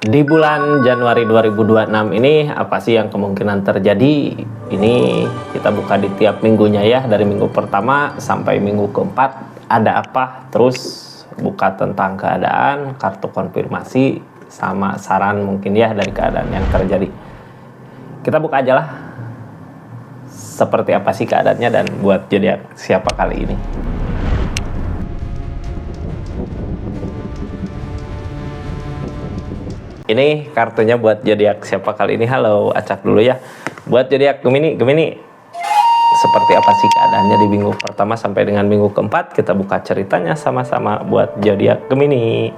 Di bulan Januari 2026 ini apa sih yang kemungkinan terjadi? Ini kita buka di tiap minggunya ya, dari minggu pertama sampai minggu keempat ada apa? Terus buka tentang keadaan, kartu konfirmasi, sama saran mungkin ya dari keadaan yang terjadi. Kita buka aja lah. Seperti apa sih keadaannya dan buat zodiak siapa kali ini? Ini kartunya buat zodiak siapa kali ini. Halo, acak dulu ya. Buat zodiak Gemini, seperti apa sih keadaannya di minggu pertama sampai dengan minggu keempat? Kita buka ceritanya sama-sama buat zodiak Gemini.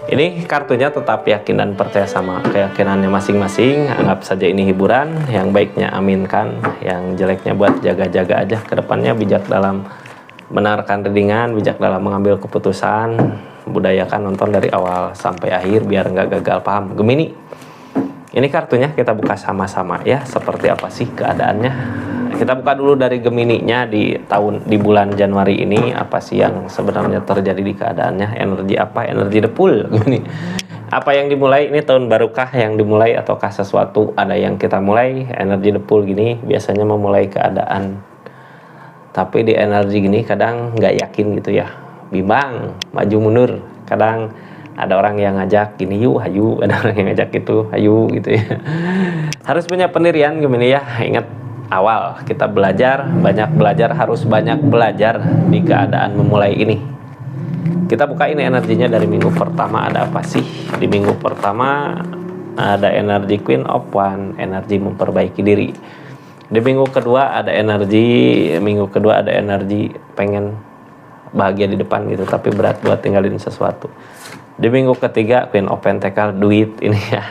Ini kartunya tetap yakin dan percaya sama keyakinannya masing-masing. Anggap saja ini hiburan. Yang baiknya aminkan, yang jeleknya buat jaga-jaga aja ke depannya. Bijak dalam mendengarkan readingan, bijak dalam mengambil keputusan. Budayakan nonton dari awal sampai akhir biar nggak gagal paham. Gemini, ini kartunya kita buka sama-sama ya. Seperti apa sih keadaannya? Kita buka dulu dari Gemini-nya di bulan Januari ini. Apa sih yang sebenarnya terjadi di keadaannya? Energi apa? Energi depul Gemini. Apa yang dimulai? Ini tahun barukah yang dimulai ataukah sesuatu ada yang kita mulai? Energi depul gini biasanya memulai keadaan. Tapi di energi gini kadang nggak yakin gitu ya. Bimbang, maju mundur. Kadang ada orang yang ngajak gini yuk, hayu. Ada orang yang ngajak gitu, hayu gitu ya. Harus punya pendirian Gemini ya. Ingat awal kita belajar, banyak belajar, harus banyak belajar di keadaan memulai ini. Kita buka ini energinya dari minggu pertama ada apa sih? Di minggu pertama ada energi Queen of Wands, energi memperbaiki diri. Di minggu kedua ada energi pengen bahagia di depan gitu, tapi berat buat tinggalin sesuatu. Di minggu ketiga Queen of Pentacle, duit ini ya.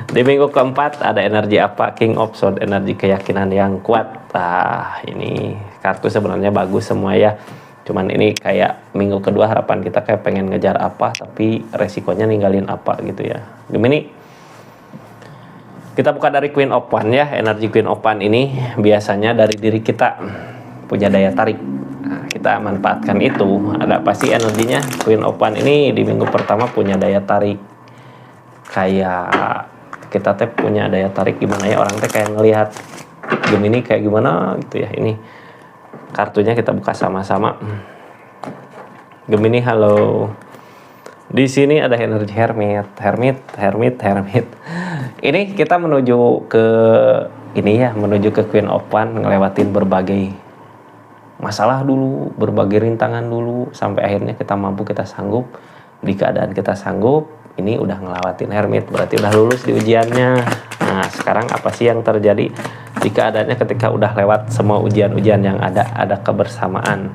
Di minggu keempat ada energi apa? King of Swords, energi keyakinan yang kuat. Ini kartu sebenarnya bagus semua ya. Cuman ini kayak minggu kedua harapan kita kayak pengen ngejar apa, tapi resikonya ninggalin apa gitu ya. Gemini, kita buka dari Queen of Wands ya. Energi Queen of Wands ini biasanya dari diri kita punya daya tarik. Kita manfaatkan itu. Ada apa sih energinya? Queen of Wands ini di minggu pertama punya daya tarik. Kayak kita punya daya tarik gimana ya, orang kayak ngelihat Gemini kayak gimana gitu ya. Ini kartunya kita buka sama-sama. Gemini, halo. Di sini ada energi Hermit. Ini kita menuju ke Queen of Wands, ngelewatin berbagai masalah dulu, berbagai rintangan dulu, sampai akhirnya kita mampu, kita sanggup. Di keadaan kita sanggup, ini udah ngelewatin Hermit, berarti udah lulus di ujiannya. Nah, sekarang apa sih yang terjadi di keadaannya ketika udah lewat semua ujian-ujian yang ada kebersamaan.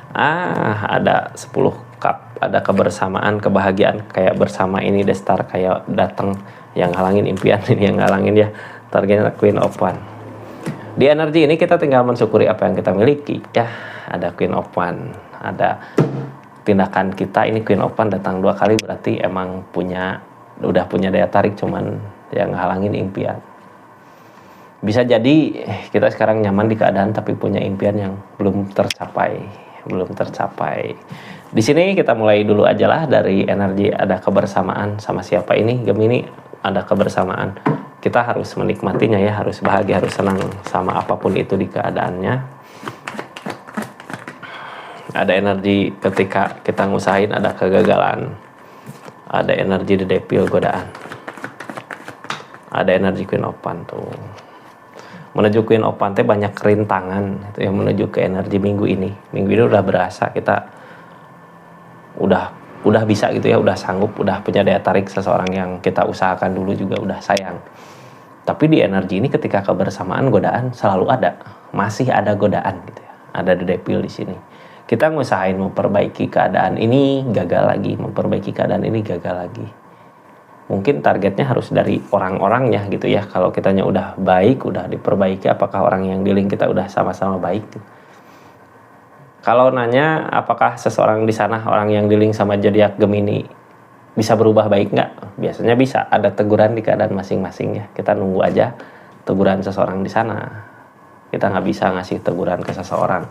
Ada 10 cup, ada kebersamaan, kebahagiaan kayak bersama ini, The Star kayak datang yang halangin impian ini, yang halangin ya targetnya Queen of Wands. Di energi ini kita tinggal mensyukuri apa yang kita miliki ya. Ada Queen of Wands, ada tindakan kita. Ini Queen of Wands datang 2 kali, berarti emang udah punya daya tarik, cuman yang halangin impian. Bisa jadi kita sekarang nyaman di keadaan tapi punya impian yang belum tercapai. Di sini kita mulai dulu aja lah dari energi ada kebersamaan sama siapa ini? Gemini, ada kebersamaan. Kita harus menikmatinya ya, harus bahagia, harus senang sama apapun itu di keadaannya. Ada energi ketika kita ngusahain ada kegagalan. Ada energi The Devil, godaan. Ada energi Queen of Wands tuh. Menuju Queen of Wands banyak rintangan itu yang menuju ke energi minggu ini. Minggu ini udah berasa kita udah bisa gitu ya, udah sanggup, udah punya daya tarik seseorang yang kita usahakan dulu juga udah sayang. Tapi di energi ini ketika kebersamaan, godaan selalu ada, masih ada godaan gitu ya. Ada The Devil di sini. Kita ngusahain memperbaiki keadaan ini, gagal lagi, memperbaiki keadaan ini, gagal lagi. Mungkin targetnya harus dari orang-orangnya gitu ya. Kalau kitanya udah baik, udah diperbaiki, apakah orang yang di link kita udah sama-sama baik gitu. Kalau nanya apakah seseorang di sana, orang yang di link sama zodiak Gemini bisa berubah baik nggak? Biasanya bisa. Ada teguran di keadaan masing-masing ya. Kita nunggu aja teguran seseorang di sana. Kita nggak bisa ngasih teguran ke seseorang.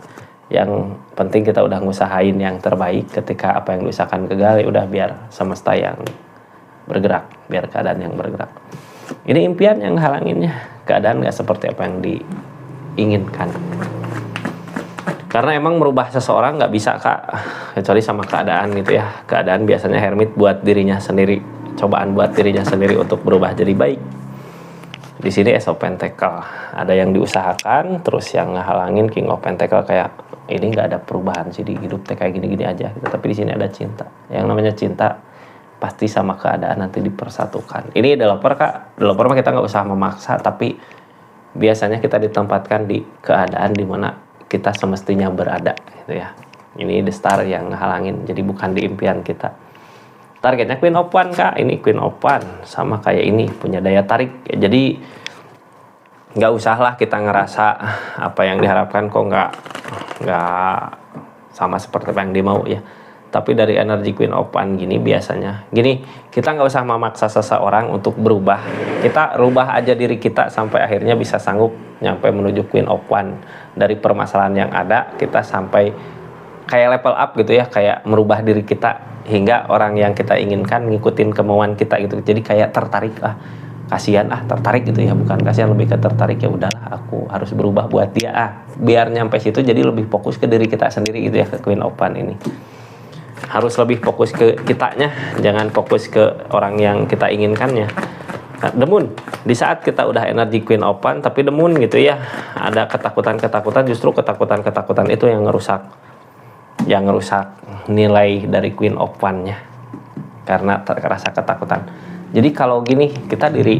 Yang penting kita udah ngusahain yang terbaik. Ketika apa yang diusahakan gagal, ya udah biar semesta yang bergerak, biar keadaan yang bergerak. Ini impian yang halanginnya, keadaan nggak seperti apa yang diinginkan. Karena emang merubah seseorang nggak bisa Kak, kecuali sama keadaan gitu ya. Keadaan biasanya hermit buat dirinya sendiri, cobaan buat dirinya sendiri untuk berubah jadi baik. Di sini Ace of Pentacle, ada yang diusahakan, terus yang ngehalangin King of Pentacle kayak ini nggak ada perubahan sih di hidup teh kayak gini-gini aja. Gitu. Tapi di sini ada cinta. Yang namanya cinta pasti sama keadaan nanti dipersatukan. Ini developer Kak, developer mah kita nggak usah memaksa, tapi biasanya kita ditempatkan di keadaan dimana kita semestinya berada, gitu ya. Ini the star yang ngehalangin, jadi bukan di impian kita. Targetnya Queen of One Kak, ini Queen of One sama kayak ini punya daya tarik. Jadi nggak usahlah kita ngerasa apa yang diharapkan kok nggak sama seperti apa yang dimau ya. Tapi dari energi Queen of One gini biasanya, gini kita nggak usah memaksa seseorang untuk berubah. Kita rubah aja diri kita sampai akhirnya bisa sanggup nyampe menuju Queen of One. Dari permasalahan yang ada kita sampai kayak level up gitu ya, kayak merubah diri kita hingga orang yang kita inginkan ngikutin kemauan kita gitu. Jadi kayak tertarik kasihan tertarik gitu ya, bukan kasihan, lebih ke tertarik, ya udahlah aku harus berubah buat dia biar nyampe situ. Jadi lebih fokus ke diri kita sendiri gitu ya, ke Queen of One ini harus lebih fokus ke kitanya, jangan fokus ke orang yang kita inginkannya. Nah, The Moon, di saat kita udah energi Queen of One tapi The Moon gitu ya, ada ketakutan-ketakutan, justru ketakutan-ketakutan itu yang ngerusak nilai dari Queen of One-nya karena terasa ketakutan. Jadi kalau gini, kita diri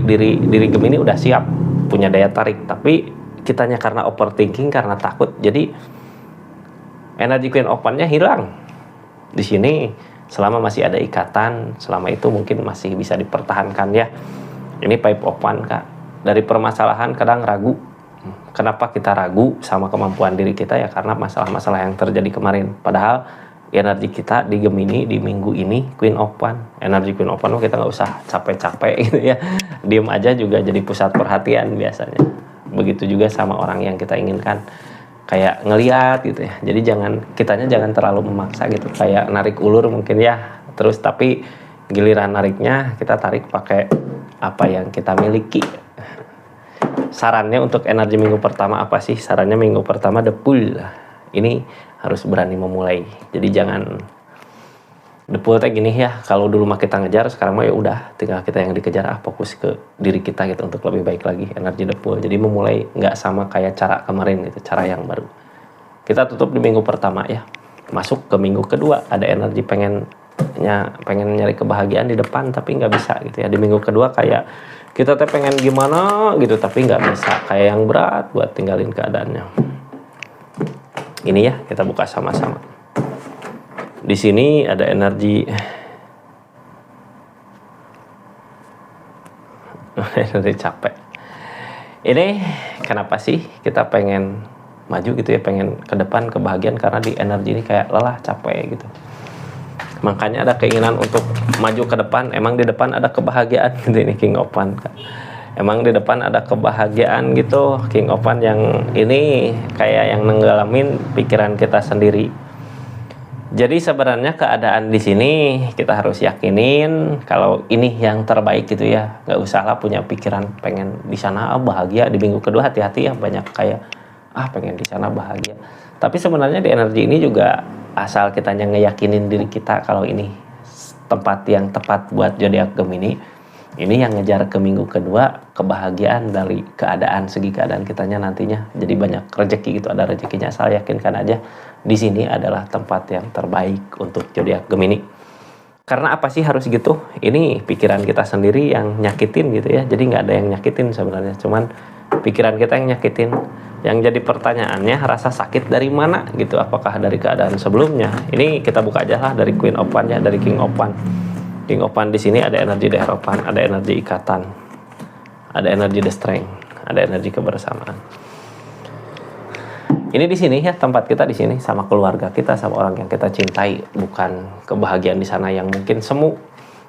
Gemini udah siap, punya daya tarik, tapi kitanya karena overthinking, karena takut, jadi energi Queen of One-nya hilang. Di sini selama masih ada ikatan, selama itu mungkin masih bisa dipertahankan ya. Ini Five of One Kak. Dari permasalahan kadang ragu. Kenapa kita ragu sama kemampuan diri kita ya, karena masalah-masalah yang terjadi kemarin. Padahal energi kita di Gemini di minggu ini Queen of One. Energi Queen of One kita nggak usah capek-capek gitu ya. Diem aja juga jadi pusat perhatian biasanya. Begitu juga sama orang yang kita inginkan. Kayak ngeliat gitu ya. Jadi kitanya jangan terlalu memaksa gitu. Kayak narik ulur mungkin ya. Terus tapi giliran nariknya kita tarik pakai apa yang kita miliki. Sarannya untuk energi minggu pertama apa sih? Sarannya minggu pertama The Pool. Ini harus berani memulai. Jadi jangan The Pool teh gini ya. Kalau dulu mah kita ngejar, sekarang mah ya udah tinggal kita yang dikejar, fokus ke diri kita gitu untuk lebih baik lagi. Energi The Pool. Jadi memulai nggak sama kayak cara kemarin gitu, cara yang baru. Kita tutup di minggu pertama ya. Masuk ke minggu kedua, ada energi pengen nyari kebahagiaan di depan tapi nggak bisa gitu ya. Di minggu kedua kayak kita teh pengen gimana gitu tapi nggak bisa, kayak yang berat buat tinggalin keadaannya. Ini ya, kita buka sama-sama. Di sini ada energi capek. Ini kenapa sih kita pengen maju gitu ya, pengen ke depan kebahagiaan, karena di energi ini kayak lelah, capek gitu. Makanya ada keinginan untuk maju ke depan. Emang di depan ada kebahagiaan gitu, ini King of One. Emang di depan ada kebahagiaan gitu, King of One yang ini kayak yang nenggalamin pikiran kita sendiri. Jadi sebenarnya keadaan di sini kita harus yakinin kalau ini yang terbaik gitu ya. Nggak usahlah punya pikiran pengen di sana bahagia. Di minggu kedua hati-hati ya, banyak kayak pengen di sana bahagia. Tapi sebenarnya di energi ini juga asal kita ngeyakinin diri kita kalau ini tempat yang tepat buat zodiak Gemini. Ini yang ngejar ke minggu kedua kebahagiaan dari keadaan, segi keadaan kitanya nantinya. Jadi banyak rezeki gitu, ada rezekinya, asal yakinkan aja di sini adalah tempat yang terbaik untuk zodiak Gemini. Karena apa sih harus gitu? Ini pikiran kita sendiri yang nyakitin gitu ya. Jadi nggak ada yang nyakitin sebenarnya, cuman pikiran kita yang nyakitin. Yang jadi pertanyaannya, rasa sakit dari mana gitu? Apakah dari keadaan sebelumnya? Ini kita buka aja lah dari Queen of One ya, dari King of One. King of One di sini ada energi deharapan, ada energi ikatan, ada energi the strength, ada energi kebersamaan. Ini di sini ya, tempat kita di sini sama keluarga kita, sama orang yang kita cintai, bukan kebahagiaan di sana yang mungkin semu.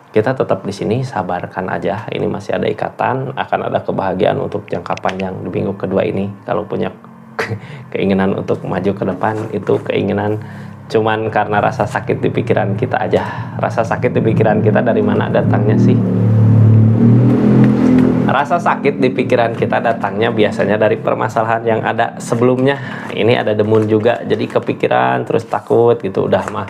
Kita tetap di sini, sabarkan aja. Ini masih ada ikatan, akan ada kebahagiaan untuk jangka panjang di minggu kedua ini. Kalau punya keinginan untuk maju ke depan, itu keinginan cuman karena rasa sakit di pikiran kita aja. Rasa sakit di pikiran kita dari mana datangnya sih? Rasa sakit di pikiran kita datangnya biasanya dari permasalahan yang ada sebelumnya. Ini ada demun juga, jadi kepikiran terus takut gitu. Udah mah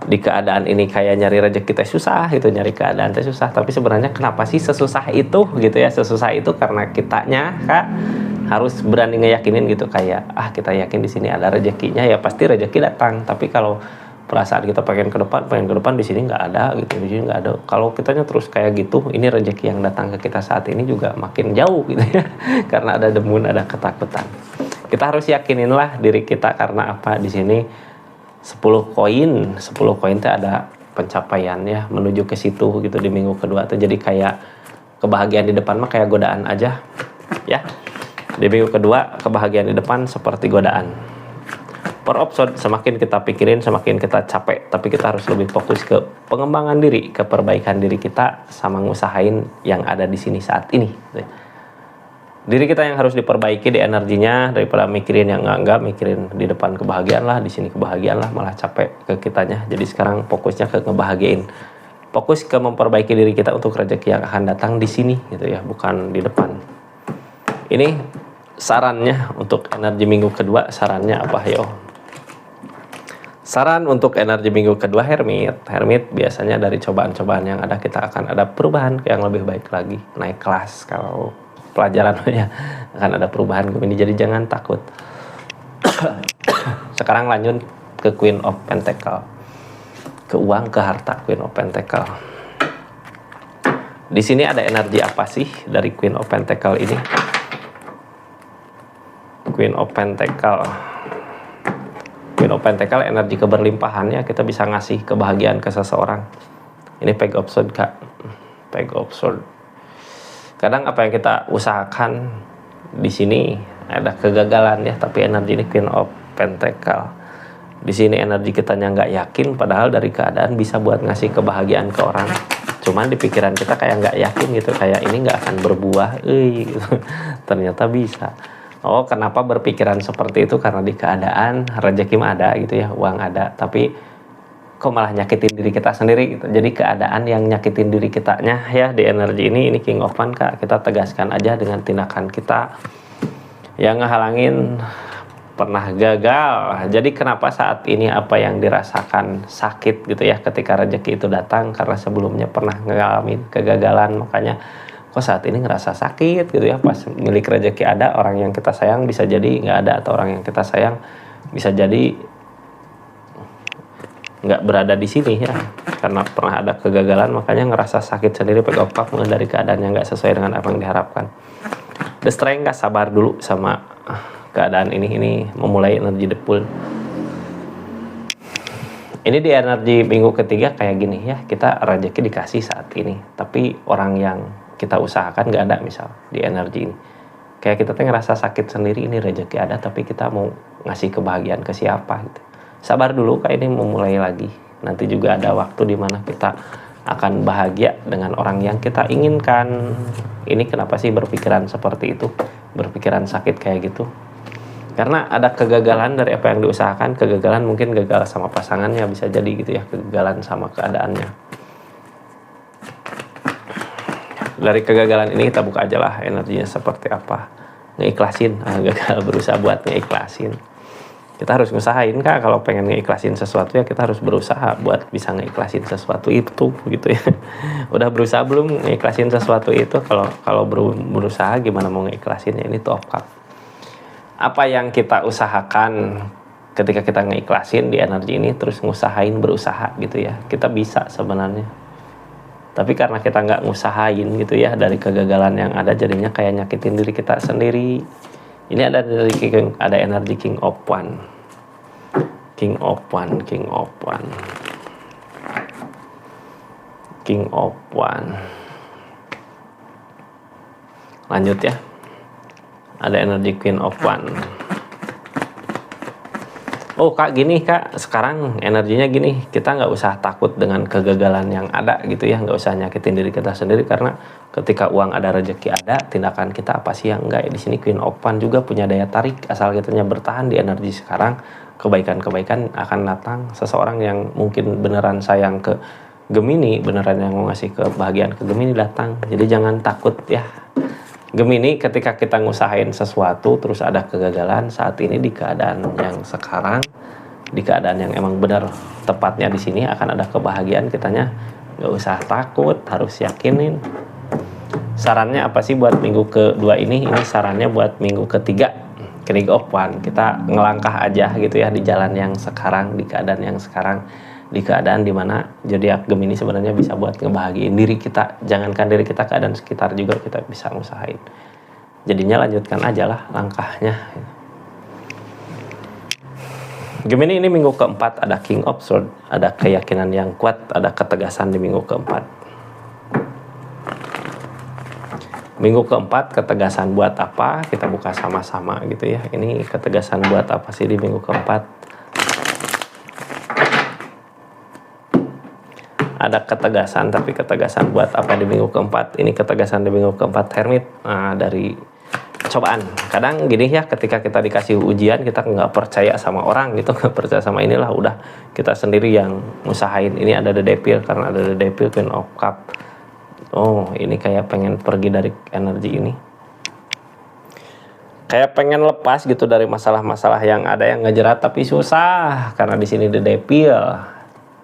di keadaan ini kayak nyari rezeki teh susah gitu, nyari keadaan teh susah. Tapi sebenarnya kenapa sih sesusah itu gitu ya? Sesusah itu karena kitanya Kak harus berani ngeyakinin gitu, kayak kita yakin di sini ada rezekinya ya pasti rezeki datang. Tapi kalau perasaan kita pengen ke depan di sini nggak ada gitu, di sini nggak ada. Kalau kitanya terus kayak gitu, ini rezeki yang datang ke kita saat ini juga makin jauh gitu ya. Karena ada demun, ada ketakutan. Kita harus yakinin lah diri kita, karena apa di sini 10 koin itu ada pencapaian ya menuju ke situ gitu di minggu kedua tuh. Jadi kayak kebahagiaan di depan mah kayak godaan aja ya. Di minggu kedua kebahagiaan di depan seperti godaan. Per episode semakin kita pikirin semakin kita capek, tapi kita harus lebih fokus ke pengembangan diri, ke perbaikan diri kita sama ngusahain yang ada di sini saat ini. Diri kita yang harus diperbaiki di energinya, daripada mikirin yang enggak, mikirin di depan kebahagiaan lah, di sini kebahagiaan lah, malah capek ke kitanya. Jadi sekarang fokusnya ke ngebahagiain, fokus ke memperbaiki diri kita untuk rezeki yang akan datang di sini gitu ya, bukan di depan. Ini sarannya untuk energi minggu kedua. Sarannya apa yo? Saran untuk energi minggu kedua Hermit biasanya dari cobaan-cobaan yang ada kita akan ada perubahan yang lebih baik lagi, naik kelas. Kalau pelajaran ya akan ada perubahan Gemini, jadi jangan takut. Sekarang lanjut ke Queen of Pentacle, ke uang, ke harta. Queen of Pentacle. Di sini ada energi apa sih dari Queen of Pentacle ini? Queen of Pentacle. Queen of Pentacle energi keberlimpahannya, kita bisa ngasih kebahagiaan ke seseorang. Ini Page of Swords Kak. Page of Swords. Kadang apa yang kita usahakan di sini ada kegagalan ya, tapi energi ini Queen of Pentacle. Di sini energi kitanya nggak yakin, padahal dari keadaan bisa buat ngasih kebahagiaan ke orang. Cuman di pikiran kita kayak nggak yakin gitu, kayak ini nggak akan berbuah, gitu. Ternyata bisa. Oh, kenapa berpikiran seperti itu? Karena di keadaan rezeki mah ada gitu ya, uang ada, tapi kok malah nyakitin diri kita sendiri gitu. Jadi keadaan yang nyakitin diri kitanya ya di energi ini King of Wands Kak. Kita tegaskan aja dengan tindakan kita yang ngehalangin pernah gagal. Jadi kenapa saat ini apa yang dirasakan sakit gitu ya ketika rezeki itu datang, karena sebelumnya pernah ngalamin kegagalan. Makanya kok saat ini ngerasa sakit gitu ya, pas milik rezeki ada, orang yang kita sayang bisa jadi nggak ada, atau orang yang kita sayang bisa jadi nggak berada di sini ya, karena pernah ada kegagalan. Makanya ngerasa sakit sendiri, pegok dari keadaan yang nggak sesuai dengan apa yang diharapkan. The Strength, sabar dulu sama keadaan ini memulai energi depul. Ini di energi minggu ketiga kayak gini ya, kita rezeki dikasih saat ini, tapi orang yang kita usahakan nggak ada, misal di energi ini kayak kita tuh ngerasa sakit sendiri, ini rezeki ada tapi kita mau ngasih kebahagiaan ke siapa gitu. Sabar dulu Kak, ini memulai lagi. Nanti juga ada waktu dimana kita akan bahagia dengan orang yang kita inginkan. Ini kenapa sih berpikiran seperti itu, berpikiran sakit kayak gitu? Karena ada kegagalan dari apa yang diusahakan. Kegagalan mungkin gagal sama pasangannya, bisa jadi gitu ya, kegagalan sama keadaannya. Dari kegagalan ini kita buka aja lah energinya seperti apa. Ngeikhlasin, gagal berusaha buat ngeikhlasin. Kita harus ngusahain Kak, kalau pengen ngeikhlasin sesuatu ya kita harus berusaha buat bisa ngeikhlasin sesuatu itu gitu ya. Udah berusaha belum ngeikhlasin sesuatu itu? Kalau berusaha gimana mau ngeikhlasinnya? Ini top Kak. Apa yang kita usahakan ketika kita ngeikhlasin di energi ini, terus ngusahain berusaha gitu ya, kita bisa sebenarnya. Tapi karena kita nggak ngusahain gitu ya, dari kegagalan yang ada jadinya kayak nyakitin diri kita sendiri. Ini ada energi King of Wands. King of Wands, King of Wands. King of Wands. Lanjut ya. Ada energi Queen of Wands. oh kak gini kak, sekarang energinya gini, kita nggak usah takut dengan kegagalan yang ada gitu ya, nggak usah nyakitin diri kita sendiri, karena ketika uang ada, rezeki ada, tindakan kita apa sih yang enggak. Di sini Queen of Pan juga punya daya tarik, asal kitanya bertahan di energi sekarang, kebaikan-kebaikan akan datang. Seseorang yang mungkin beneran sayang ke Gemini, beneran yang mau ngasih kebahagiaan ke Gemini datang. Jadi jangan takut ya Gemini, ketika kita ngusahain sesuatu terus ada kegagalan saat ini di keadaan yang sekarang, di keadaan yang emang benar tepatnya di sini akan ada kebahagiaan, kitanya nggak usah takut, harus yakinin. Sarannya apa sih buat minggu kedua ini? Ini sarannya buat minggu ketiga, King of One. Kita ngelangkah aja gitu ya di jalan yang sekarang, di keadaan yang sekarang, di keadaan dimana zodiak Gemini sebenarnya bisa buat ngebahagiain diri kita. Jangankan diri kita, keadaan sekitar juga kita bisa ngusahain. Jadinya lanjutkan aja lah langkahnya. Gemini ini minggu keempat ada King of Swords, ada keyakinan yang kuat, ada ketegasan di minggu keempat. Minggu keempat ketegasan buat apa? Kita buka sama-sama gitu ya. Ini ketegasan buat apa sih di minggu keempat? Ada ketegasan, tapi ketegasan buat apa di minggu keempat? Ini ketegasan di minggu keempat Hermit. Nah, dari cobaan. Kadang gini ya, ketika kita dikasih ujian, kita nggak percaya sama orang gitu, nggak percaya sama inilah, udah kita sendiri yang usahain. Ini ada The Devil, karena ada The Devil, Queen of Cup. Oh, ini kayak pengen pergi dari energi ini. Kayak pengen lepas gitu dari masalah-masalah yang ada yang ngejerat, tapi susah karena di sini The Devil.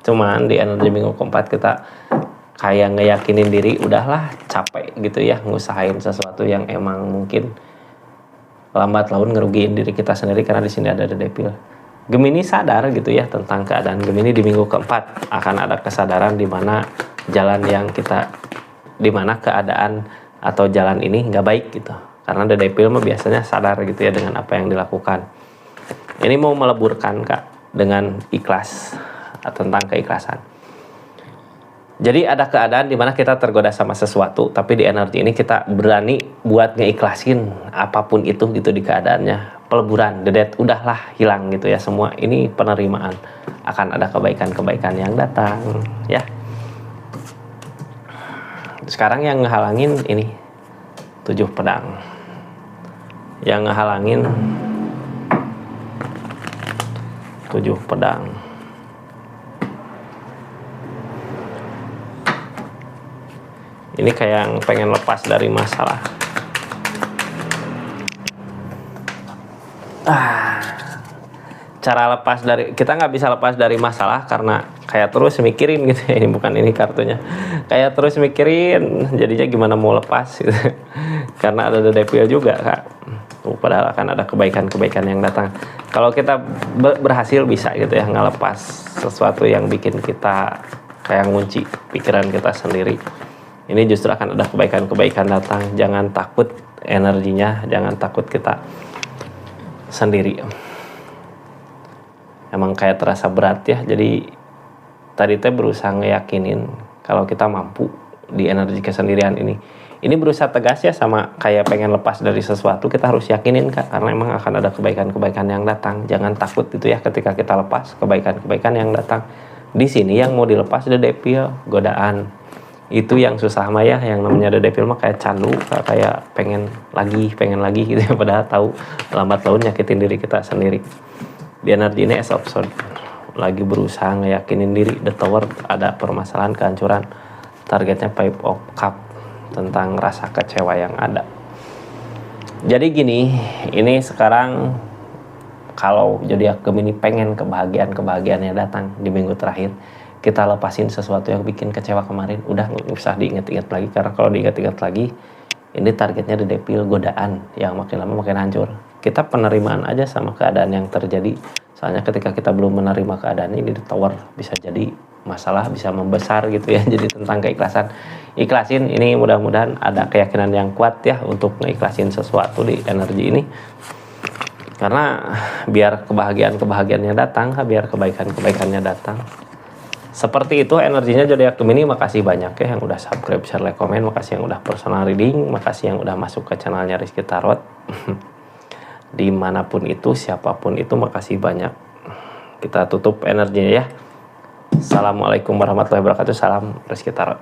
Cuman di energi minggu keempat kita kayak ngeyakinin diri, udahlah capek gitu ya ngusahain sesuatu yang emang mungkin lambat laun ngerugiin diri kita sendiri, karena di sini ada The Devil. Gemini sadar gitu ya tentang keadaan Gemini di minggu keempat, akan ada kesadaran di mana jalan yang kita, di mana keadaan atau jalan ini nggak baik gitu. Karena The Devil mah biasanya sadar gitu ya dengan apa yang dilakukan. Ini mau meleburkan kak dengan ikhlas, tentang keikhlasan. Jadi ada keadaan dimana kita tergoda sama sesuatu, tapi di energi ini kita berani buat ngeikhlasin apapun itu gitu di keadaannya. Peleburan, dedet, udahlah hilang gitu ya semua. Ini penerimaan, akan ada kebaikan-kebaikan yang datang ya. Sekarang yang ngehalangin ini 7 pedang. Yang ngehalangin 7 pedang. Ini kayak yang pengen lepas dari masalah. Cara lepas dari, kita nggak bisa lepas dari masalah karena kayak terus mikirin gitu ya. Ini bukan ini kartunya. Kayak terus mikirin, jadinya gimana mau lepas gitu. Karena ada The Devil juga kak. Padahal akan ada kebaikan-kebaikan yang datang. Kalau kita berhasil bisa gitu ya ngelepas sesuatu yang bikin kita kayak ngunci pikiran kita sendiri. Ini justru akan ada kebaikan-kebaikan datang. Jangan takut energinya, jangan takut kita sendiri. Emang kayak terasa berat ya. Jadi tadi teh berusaha ngeyakinin kalau kita mampu di energi kesendirian ini. Ini berusaha tegas ya, sama kayak pengen lepas dari sesuatu, kita harus yakinin kak, karena emang akan ada kebaikan-kebaikan yang datang. Jangan takut gitu ya ketika kita lepas kebaikan-kebaikan yang datang. Di sini yang mau dilepas The Devil, godaan. Itu yang susah mah ya, yang namanya The Devil mah kayak candu, kayak pengen lagi gitu ya, padahal tahu lambat laun nyakitin diri kita sendiri. Di energi ini Ace of Swords, lagi berusaha ngeyakinin diri. The Tower, ada permasalahan, kehancuran. Targetnya Five of Cup, tentang rasa kecewa yang ada. Jadi gini, ini sekarang kalau zodiak Gemini pengen kebahagiaan-kebahagiaannya datang di minggu terakhir, kita lepasin sesuatu yang bikin kecewa kemarin. Udah nggak usah diinget-inget lagi, karena kalau diinget-inget lagi ini targetnya The Devil, godaan yang makin lama makin hancur. Kita penerimaan aja sama keadaan yang terjadi. Soalnya ketika kita belum menerima keadaan ini, The Tower bisa jadi masalah, bisa membesar gitu ya. Jadi tentang keikhlasan, ikhlasin. Ini mudah-mudahan ada keyakinan yang kuat ya untuk ngeikhlasin sesuatu di energi ini, karena biar kebahagiaannya datang, biar kebaikannya datang. Seperti itu energinya zodiak Gemini. Makasih banyak ya yang udah subscribe, share, like, komen. Makasih yang udah personal reading. Makasih yang udah masuk ke channelnya Rizky Tarot. Dimanapun itu, siapapun itu, makasih banyak. kita tutup energinya ya. Assalamualaikum warahmatullahi wabarakatuh. Salam Rizky Taro.